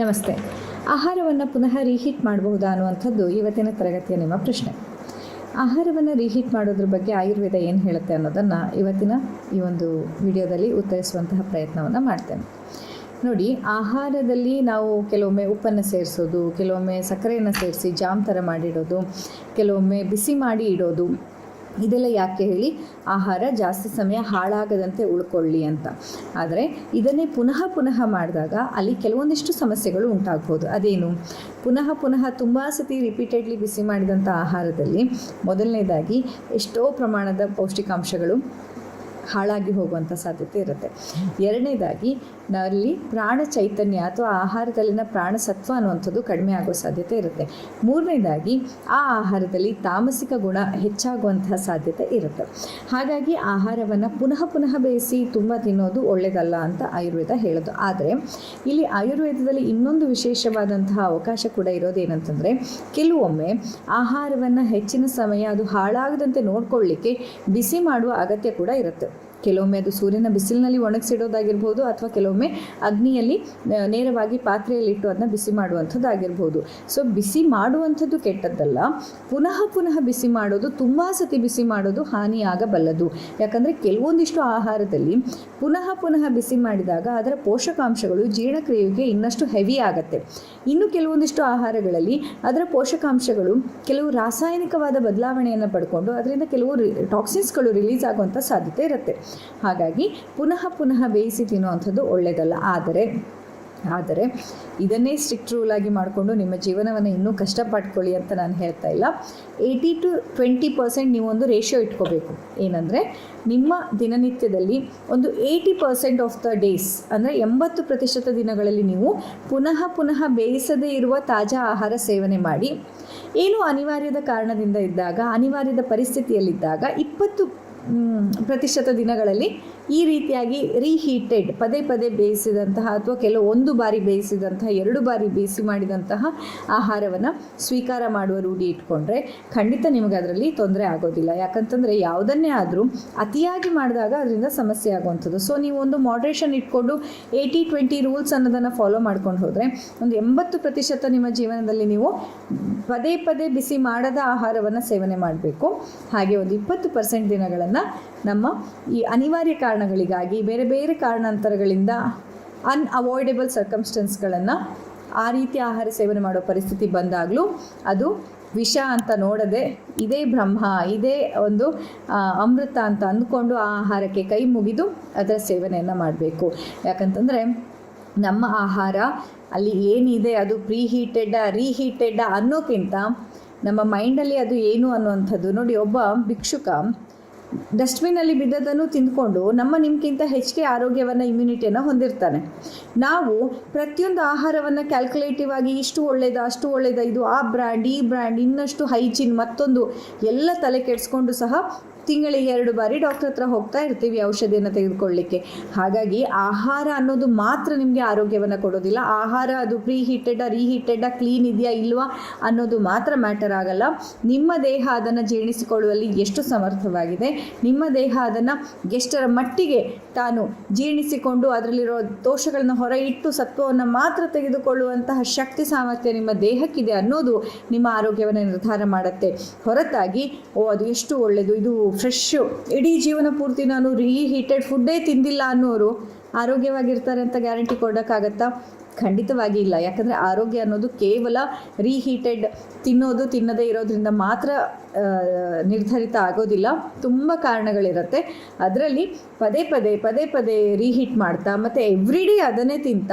ನಮಸ್ತೆ. ಆಹಾರವನ್ನು ಪುನಃ ರೀಹೀಟ್ ಮಾಡಬಹುದಾ ಅನ್ನುವಂಥದ್ದು ಇವತ್ತಿನ ತರಗತಿಯ ನಿಮ್ಮ ಪ್ರಶ್ನೆ. ಆಹಾರವನ್ನು ರೀಹೀಟ್ ಮಾಡೋದ್ರ ಬಗ್ಗೆ ಆಯುರ್ವೇದ ಏನು ಹೇಳುತ್ತೆ ಅನ್ನೋದನ್ನು ಇವತ್ತಿನ ಈ ಒಂದು ವಿಡಿಯೋದಲ್ಲಿ ಉತ್ತರಿಸುವಂತಹ ಪ್ರಯತ್ನವನ್ನು ಮಾಡ್ತೇನೆ. ನೋಡಿ, ಆಹಾರದಲ್ಲಿ ನಾವು ಕೆಲವೊಮ್ಮೆ ಉಪ್ಪನ್ನು ಸೇರಿಸೋದು, ಕೆಲವೊಮ್ಮೆ ಸಕ್ಕರೆಯನ್ನು ಸೇರಿಸಿ ಜಾಮ್ ಥರ ಮಾಡಿಡೋದು, ಕೆಲವೊಮ್ಮೆ ಬಿಸಿ ಮಾಡಿ ಇಡೋದು, ಇದೆಲ್ಲ ಯಾಕೆ ಹೇಳಿ, ಆಹಾರ ಜಾಸ್ತಿ ಸಮಯ ಹಾಳಾಗದಂತೆ ಉಳ್ಕೊಳ್ಳಿ ಅಂತ. ಆದರೆ ಇದನ್ನೇ ಪುನಃ ಮಾಡಿದಾಗ ಅಲ್ಲಿ ಕೆಲವೊಂದಿಷ್ಟು ಸಮಸ್ಯೆಗಳು ಉಂಟಾಗ್ಬೋದು. ಅದೇನು? ಪುನಃ ತುಂಬ ಸತಿ ರಿಪೀಟೆಡ್ಲಿ ಬಿಸಿ ಮಾಡಿದಂಥ ಆಹಾರದಲ್ಲಿ ಮೊದಲನೇದಾಗಿ ಎಷ್ಟೋ ಪ್ರಮಾಣದ ಪೌಷ್ಟಿಕಾಂಶಗಳು ಹಾಳಾಗಿ ಹೋಗುವಂಥ ಸಾಧ್ಯತೆ ಇರುತ್ತೆ. ಎರಡನೇದಾಗಿ ನಲ್ಲಿ ಪ್ರಾಣ ಚೈತನ್ಯ ಅಥವಾ ಆಹಾರದಲ್ಲಿನ ಪ್ರಾಣಸತ್ವ ಅನ್ನುವಂಥದ್ದು ಕಡಿಮೆ ಆಗೋ ಸಾಧ್ಯತೆ ಇರುತ್ತೆ. ಮೂರನೇದಾಗಿ ಆ ಆಹಾರದಲ್ಲಿ ತಾಮಸಿಕ ಗುಣ ಹೆಚ್ಚಾಗುವಂತಹ ಸಾಧ್ಯತೆ ಇರುತ್ತೆ. ಹಾಗಾಗಿ ಆಹಾರವನ್ನು ಪುನಃ ಬೇಯಿಸಿ ತುಂಬ ತಿನ್ನೋದು ಒಳ್ಳೆಯದಲ್ಲ ಅಂತ ಆಯುರ್ವೇದ ಹೇಳೋದು. ಆದರೆ ಇಲ್ಲಿ ಆಯುರ್ವೇದದಲ್ಲಿ ಇನ್ನೊಂದು ವಿಶೇಷವಾದಂತಹ ಅವಕಾಶ ಕೂಡ ಇರೋದೇನಂತಂದರೆ, ಕೆಲವೊಮ್ಮೆ ಆಹಾರವನ್ನು ಹೆಚ್ಚಿನ ಸಮಯ ಅದು ಹಾಳಾಗದಂತೆ ನೋಡ್ಕೊಳ್ಳಿಕ್ಕೆ ಬಿಸಿ ಮಾಡುವ ಅಗತ್ಯ ಕೂಡ ಇರುತ್ತೆ. ಕೆಲವೊಮ್ಮೆ ಅದು ಸೂರ್ಯನ ಬಿಸಿಲಿನಲ್ಲಿ ಒಣಗಿಸಿಡೋದಾಗಿರ್ಬೋದು, ಅಥವಾ ಕೆಲವೊಮ್ಮೆ ಅಗ್ನಿಯಲ್ಲಿ ನೇರವಾಗಿ ಪಾತ್ರೆಯಲ್ಲಿಟ್ಟು ಅದನ್ನ ಬಿಸಿ ಮಾಡುವಂಥದ್ದಾಗಿರ್ಬೋದು. ಸೊ ಬಿಸಿ ಮಾಡುವಂಥದ್ದು ಕೆಟ್ಟದ್ದಲ್ಲ, ಪುನಃ ಬಿಸಿ ಮಾಡೋದು, ತುಂಬ ಸತಿ ಬಿಸಿ ಮಾಡೋದು ಹಾನಿಯಾಗಬಲ್ಲದು. ಯಾಕಂದರೆ ಕೆಲವೊಂದಿಷ್ಟು ಆಹಾರದಲ್ಲಿ ಪುನಃ ಬಿಸಿ ಮಾಡಿದಾಗ ಅದರ ಪೋಷಕಾಂಶಗಳು ಜೀರ್ಣಕ್ರಿಯೆಗೆ ಇನ್ನಷ್ಟು ಹೆವಿ ಆಗುತ್ತೆ. ಇನ್ನು ಕೆಲವೊಂದಿಷ್ಟು ಆಹಾರಗಳಲ್ಲಿ ಅದರ ಪೋಷಕಾಂಶಗಳು ಕೆಲವು ರಾಸಾಯನಿಕವಾದ ಬದಲಾವಣೆಯನ್ನು ಪಡ್ಕೊಂಡು ಅದರಿಂದ ಕೆಲವು ಟಾಕ್ಸಿನ್ಸ್ಗಳು ರಿಲೀಸ್ ಆಗುವಂಥ ಸಾಧ್ಯತೆ ಇರುತ್ತೆ. ಹಾಗಾಗಿ ಪುನಃ ಬೇಯಿಸಿ ತಿನ್ನುವಂಥದ್ದು ಒಳ್ಳೆಯದಲ್ಲ. ಆದರೆ ಇದನ್ನೇ ಸ್ಟ್ರಿಕ್ಟ್ ರೂಲಾಗಿ ಮಾಡಿಕೊಂಡು ನಿಮ್ಮ ಜೀವನವನ್ನು ಇನ್ನೂ ಕಷ್ಟಪಟ್ಕೊಳ್ಳಿ ಅಂತ ನಾನು ಹೇಳ್ತಾ ಇಲ್ಲ. 80 to 20% ನೀವೊಂದು ರೇಷಿಯೋ ಇಟ್ಕೋಬೇಕು. ಏನಂದರೆ, ನಿಮ್ಮ ದಿನನಿತ್ಯದಲ್ಲಿ ಒಂದು 80% ಆಫ್ ದ ಡೇಸ್, ಅಂದರೆ 80% ದಿನಗಳಲ್ಲಿ ನೀವು ಪುನಃ ಬೇಯಿಸದೇ ಇರುವ ತಾಜಾ ಆಹಾರ ಸೇವನೆ ಮಾಡಿ. ಏನು ಅನಿವಾರ್ಯದ ಕಾರಣದಿಂದ ಇದ್ದಾಗ, ಅನಿವಾರ್ಯದ ಪರಿಸ್ಥಿತಿಯಲ್ಲಿದ್ದಾಗ 20% ದಿನಗಳಲ್ಲಿ ಈ ರೀತಿಯಾಗಿ ರೀಹೀಟೆಡ್ ಪದೇ ಬೇಯಿಸಿದಂತಹ, ಅಥವಾ ಒಂದು ಬಾರಿ ಬೇಯಿಸಿದಂತಹ, 2 ಬಾರಿ ಬೇಯಿಸಿ ಮಾಡಿದಂತಹ ಆಹಾರವನ್ನು ಸ್ವೀಕಾರ ಮಾಡುವ ರೂಢಿ ಇಟ್ಕೊಂಡ್ರೆ ಖಂಡಿತ ನಿಮಗೆ ಅದರಲ್ಲಿ ತೊಂದರೆ ಆಗೋದಿಲ್ಲ. ಯಾಕಂತಂದರೆ ಯಾವುದನ್ನೇ ಆದರೂ ಅತಿಯಾಗಿ ಮಾಡಿದಾಗ ಅದರಿಂದ ಸಮಸ್ಯೆ ಆಗುವಂಥದ್ದು. ಸೊ ನೀವು ಒಂದು ಮಾಡ್ರೇಷನ್ ಇಟ್ಕೊಂಡು 80-20 ರೂಲ್ಸ್ ಅನ್ನೋದನ್ನು ಫಾಲೋ ಮಾಡ್ಕೊಂಡು ಹೋದರೆ ಒಂದು 80% ನಿಮ್ಮ ಜೀವನದಲ್ಲಿ ನೀವು ಪದೇ ಬಿಸಿ ಮಾಡದ ಆಹಾರವನ್ನು ಸೇವನೆ ಮಾಡಬೇಕು. ಹಾಗೆ ಒಂದು 20% ದಿನಗಳನ್ನು ನಮ್ಮ ಈ ಅನಿವಾರ್ಯ ಕಾರಣಗಳಿಗಾಗಿ, ಬೇರೆ ಕಾರಣಾಂತರಗಳಿಂದ, ಅನ್ಅವಾಯ್ಡಬಲ್ ಸರ್ಕಮ್ಸ್ಟೆನ್ಸ್ಗಳನ್ನು ಆ ರೀತಿ ಆಹಾರ ಸೇವನೆ ಮಾಡೋ ಪರಿಸ್ಥಿತಿ ಬಂದಾಗಲೂ ಅದು ವಿಷ ಅಂತ ನೋಡದೆ, ಇದೇ ಬ್ರಹ್ಮ, ಇದೇ ಒಂದು ಅಮೃತ ಅಂತ ಅಂದ್ಕೊಂಡು ಆ ಆಹಾರಕ್ಕೆ ಕೈ ಮುಗಿದು ಅದರ ಸೇವನೆಯನ್ನು ಮಾಡಬೇಕು. ಯಾಕಂತಂದರೆ ನಮ್ಮ ಆಹಾರ ಅಲ್ಲಿ ಏನಿದೆ ಅದು ರೀಹೀಟೆಡ್ಡ ಅನ್ನೋಕ್ಕಿಂತ ನಮ್ಮ ಮೈಂಡಲ್ಲಿ ಅದು ಏನು ಅನ್ನುವಂಥದ್ದು. ನೋಡಿ, ಒಬ್ಬ ಭಿಕ್ಷುಕ ಡಸ್ಟ್ಬಿನ್ನಲ್ಲಿ ಬಿದ್ದದನ್ನು ತಿಂದ್ಕೊಂಡು ನಿಮ್ಗಿಂತ ಹೆಚ್ಚಿಗೆ ಆರೋಗ್ಯವನ್ನು, ಇಮ್ಯುನಿಟಿಯನ್ನು ಹೊಂದಿರ್ತಾನೆ. ನಾವು ಪ್ರತಿಯೊಂದು ಆಹಾರವನ್ನು ಕ್ಯಾಲ್ಕುಲೇಟಿವ್ ಆಗಿ ಇಷ್ಟು ಒಳ್ಳೆಯದ, ಅಷ್ಟು ಒಳ್ಳೆಯದ, ಇದು ಆ ಬ್ರ್ಯಾಂಡ್, ಈ ಬ್ರ್ಯಾಂಡ್, ಇನ್ನಷ್ಟು ಹೈಜೀನ್, ಮತ್ತೊಂದು ಎಲ್ಲ ತಲೆ ಕೆಡಿಸ್ಕೊಂಡು ಸಹ ತಿಂಗಳಿಗೆ 2 ಬಾರಿ ಡಾಕ್ಟರ್ ಹತ್ರ ಹೋಗ್ತಾ ಇರ್ತೀವಿ ಔಷಧಿಯನ್ನು ತೆಗೆದುಕೊಳ್ಳಲಿಕ್ಕೆ. ಹಾಗಾಗಿ ಆಹಾರ ಅನ್ನೋದು ಮಾತ್ರ ನಿಮಗೆ ಆರೋಗ್ಯವನ್ನು ಕೊಡೋದಿಲ್ಲ. ಆಹಾರ ಅದು ರೀಹೀಟೆಡ್ಡ ಕ್ಲೀನ್ ಇದೆಯಾ ಇಲ್ವಾ ಅನ್ನೋದು ಮಾತ್ರ ಮ್ಯಾಟರ್ ಆಗಲ್ಲ. ನಿಮ್ಮ ದೇಹ ಅದನ್ನು ಜೀರ್ಣಿಸಿಕೊಳ್ಳುವಲ್ಲಿ ಎಷ್ಟು ಸಮರ್ಥವಾಗಿದೆ, ನಿಮ್ಮ ದೇಹ ಅದನ್ನು ಎಷ್ಟರ ಮಟ್ಟಿಗೆ ತಾನು ಜೀರ್ಣಿಸಿಕೊಂಡು ಅದರಲ್ಲಿರೋ ದೋಷಗಳನ್ನು ಹೊರ ಇಟ್ಟು ಸತ್ವವನ್ನು ಮಾತ್ರ ತೆಗೆದುಕೊಳ್ಳುವಂತಹ ಶಕ್ತಿ ಸಾಮರ್ಥ್ಯ ನಿಮ್ಮ ದೇಹಕ್ಕಿದೆ ಅನ್ನೋದು ನಿಮ್ಮ ಆರೋಗ್ಯವನ್ನು ನಿರ್ಧಾರ ಮಾಡುತ್ತೆ. ಹೊರತಾಗಿ ಅದು ಎಷ್ಟು ಒಳ್ಳೆಯದು, ಇದು ಫ್ರೆಶ್ಶು, ಇಡೀ ಜೀವನ ಪೂರ್ತಿ ನಾನು ರೀಹೀಟೆಡ್ ಫುಡ್ಡೇ ತಿಂದಿಲ್ಲ ಅನ್ನೋರು ಆರೋಗ್ಯವಾಗಿರ್ತಾರೆ ಅಂತ ಗ್ಯಾರಂಟಿ ಕೊಡೋಕ್ಕಾಗತ್ತಾ? ಖಂಡಿತವಾಗಿ ಇಲ್ಲ. ಯಾಕಂದರೆ ಆರೋಗ್ಯ ಅನ್ನೋದು ಕೇವಲ ರೀಹೀಟೆಡ್ ತಿನ್ನದೇ ಇರೋದ್ರಿಂದ ಮಾತ್ರ ನಿರ್ಧರಿತ ಆಗೋದಿಲ್ಲ. ತುಂಬ ಕಾರಣಗಳಿರುತ್ತೆ. ಅದರಲ್ಲಿ ಪದೇ ರೀಹೀಟ್ ಮಾಡ್ತಾ ಮತ್ತು ಎವ್ರಿಡೇ ಅದನ್ನೇ ತಿಂತ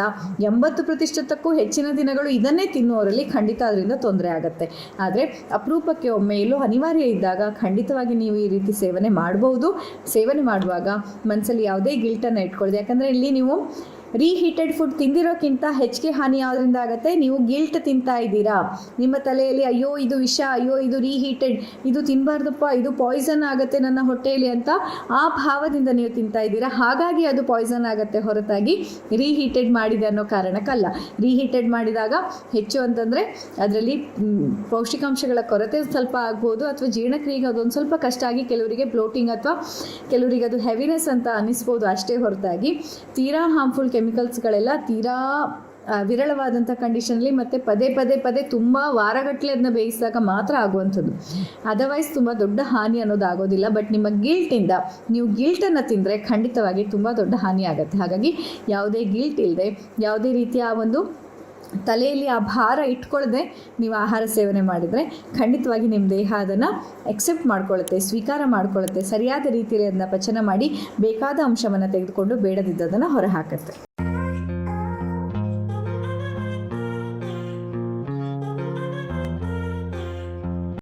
80%ಕ್ಕೂ ಹೆಚ್ಚಿನ ದಿನಗಳು ಇದನ್ನೇ ತಿನ್ನುವವರಲ್ಲಿ ಖಂಡಿತ ಅದರಿಂದ ತೊಂದರೆ ಆಗುತ್ತೆ. ಆದರೆ ಅಪರೂಪಕ್ಕೆ ಒಮ್ಮೆ ಎಲ್ಲೋ ಅನಿವಾರ್ಯ ಇದ್ದಾಗ ಖಂಡಿತವಾಗಿ ನೀವು ಈ ರೀತಿ ಸೇವನೆ ಮಾಡಬಹುದು. ಸೇವನೆ ಮಾಡುವಾಗ ಮನಸ್ಸಲ್ಲಿ ಯಾವುದೇ ಗಿಲ್ಟನ್ನು ಇಟ್ಕೊಳ್ಳಿ. ಯಾಕಂದರೆ ಇಲ್ಲಿ ನೀವು ರೀಹೀಟೆಡ್ ಫುಡ್ ತಿಂದಿರೋಕ್ಕಿಂತ ಹೆಚ್ಚಿಗೆ ಹಾನಿ ಯಾವುದರಿಂದ ಆಗುತ್ತೆ? ನೀವು ಗಿಲ್ಟ್ ತಿಂತಾ ಇದ್ದೀರಾ. ನಿಮ್ಮ ತಲೆಯಲ್ಲಿ ಅಯ್ಯೋ ಇದು ವಿಷ, ಅಯ್ಯೋ ಇದು ರೀಹೀಟೆಡ್, ಇದು ತಿನ್ನಬಾರ್ದಪ್ಪ, ಇದು ಪಾಯ್ಸನ್ ಆಗುತ್ತೆ ನನ್ನ ಹೊಟ್ಟೆಯಲ್ಲಿ ಅಂತ ಆ ಭಾವದಿಂದ ನೀವು ತಿಂತಾ ಇದ್ದೀರಾ. ಹಾಗಾಗಿ ಅದು ಪಾಯ್ಸನ್ ಆಗುತ್ತೆ, ಹೊರತಾಗಿ ರೀಹೀಟೆಡ್ ಮಾಡಿದೆ ಅನ್ನೋ ಕಾರಣಕ್ಕಲ್ಲ. ರೀಹೀಟೆಡ್ ಮಾಡಿದಾಗ ಹೆಚ್ಚು ಅಂತಂದರೆ ಅದರಲ್ಲಿ ಪೌಷ್ಟಿಕಾಂಶಗಳ ಕೊರತೆ ಸ್ವಲ್ಪ ಆಗ್ಬೋದು, ಅಥವಾ ಜೀರ್ಣಕ್ರಿಯೆಗೆ ಅದೊಂದು ಸ್ವಲ್ಪ ಕಷ್ಟ ಆಗಿ ಕೆಲವರಿಗೆ ಬ್ಲೋಟಿಂಗ್ ಅಥವಾ ಕೆಲವರಿಗೆ ಅದು ಹೆವಿನೆಸ್ ಅಂತ ಅನ್ನಿಸ್ಬೋದು. ಅಷ್ಟೇ ಹೊರತಾಗಿ ತೀರಾ ಹಾರ್ಮ್ಫುಲ್ ಕೆಮಿಕಲ್ಸ್ಗಳೆಲ್ಲ ತೀರಾ ವಿರಳವಾದಂಥ ಕಂಡೀಷನಲ್ಲಿ ಮತ್ತು ಪದೇ ತುಂಬ ವಾರಗಟ್ಟಲೆ ಅದನ್ನ ಬೇಯಿಸಿದಾಗ ಮಾತ್ರ ಆಗುವಂಥದ್ದು. ಅದರ್ವೈಸ್ ತುಂಬ ದೊಡ್ಡ ಹಾನಿ ಅನ್ನೋದು ಆಗೋದಿಲ್ಲ. ಬಟ್ ನಿಮ್ಮ ಗಿಲ್ಟಿಂದ ನೀವು ಗಿಲ್ಟನ್ನು ತಿಂದರೆ ಖಂಡಿತವಾಗಿ ತುಂಬ ದೊಡ್ಡ ಹಾನಿ ಆಗುತ್ತೆ. ಹಾಗಾಗಿ ಯಾವುದೇ ಗಿಲ್ಟ್ ಇಲ್ಲದೆ, ಯಾವುದೇ ರೀತಿಯ ಒಂದು ತಲೆಯಲ್ಲಿ ಆ ಭಾರ ಇಟ್ಕೊಳ್ಳದೆ ನೀವು ಆಹಾರ ಸೇವನೆ ಮಾಡಿದರೆ ಖಂಡಿತವಾಗಿ ನಿಮ್ಮ ದೇಹ ಅದನ್ನು ಎಕ್ಸೆಪ್ಟ್ ಮಾಡ್ಕೊಳ್ಳುತ್ತೆ, ಸ್ವೀಕಾರ ಮಾಡ್ಕೊಳ್ಳುತ್ತೆ, ಸರಿಯಾದ ರೀತಿಯಲ್ಲಿ ಅದನ್ನು ಪಚನ ಮಾಡಿ ಬೇಕಾದ ಅಂಶವನ್ನು ತೆಗೆದುಕೊಂಡು ಬೇಡದಿದ್ದದನ್ನು ಹೊರಹಾಕುತ್ತೆ.